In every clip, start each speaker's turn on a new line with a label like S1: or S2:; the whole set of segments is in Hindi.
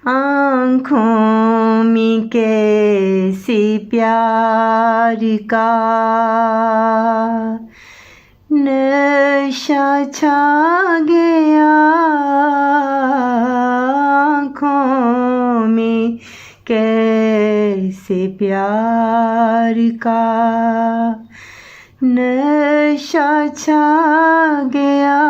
S1: आँखों में कैसे प्यार का नशा छा गया, आँखों में कैसे प्यार का नशा छा गया,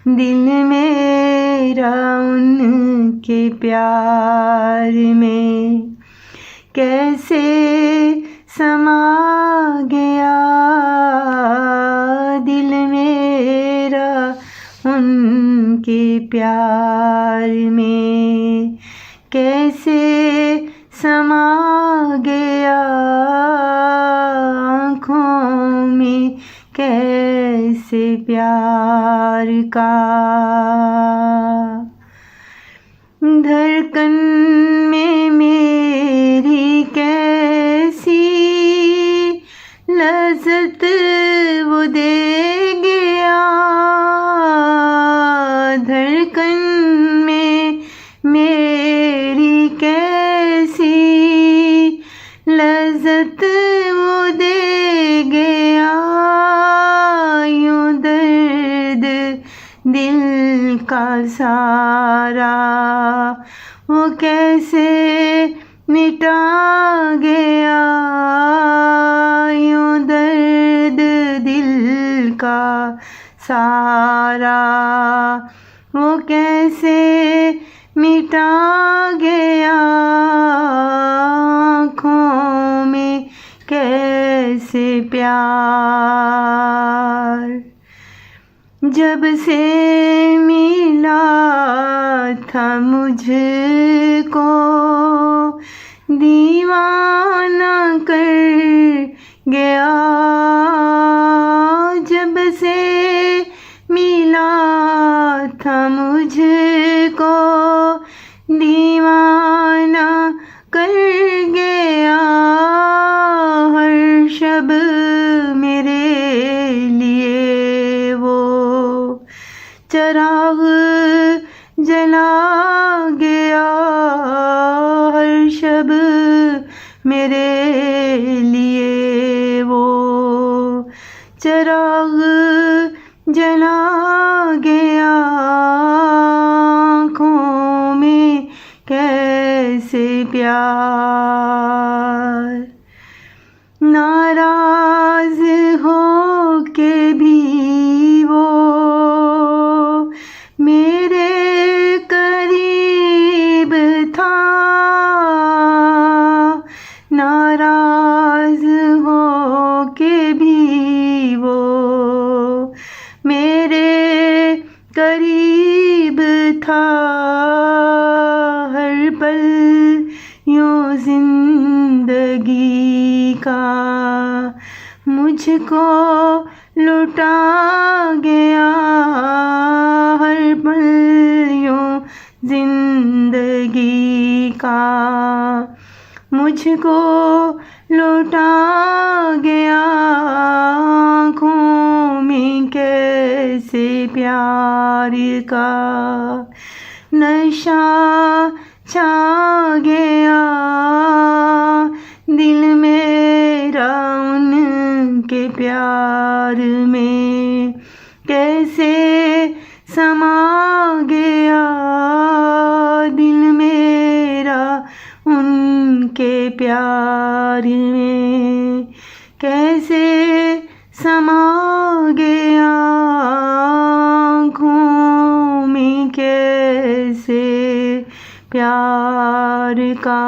S1: दिल मेरा उनके प्यार में कैसे समा गया, दिल मेरा उनके प्यार में कैसे समा गया, आँखों में कैसे प्यार का। धड़कन में मेरी कैसी लज़्ज़त वो दे गया, धड़कन में मेरी कैसी लज़्ज़त वो दे गया, यूं दर्द दिल का सारा वो कैसे मिटा गया, यूं दर्द दिल का सारा वो कैसे मिटा गया, आँखों में कैसे प्यार। जब से मिला था मुझको दीवाना कर गया, जब से मिला था मुझको दीवाना कर गया, हर शब मेरे लिए वो चिराग जला गया, हर शब मेरे लिए वो चिराग जला गया, आँखों में कैसे प्यार। नाराज हो के भी वो मेरे करीब था, नाराज हो के भी वो मेरे करीब था, हर पल यूं जिंदगी का मुझको लुटा गया, हर पल यूं जिंदगी का मुझको लुटा गया, आँखों में कैसे प्यार का नशा छा गया, दिल मेरा उनके प्यार में कैसे समा गया, दिल मेरा उनके प्यार में कैसे समा गया, आँखों में कैसे प्यार का।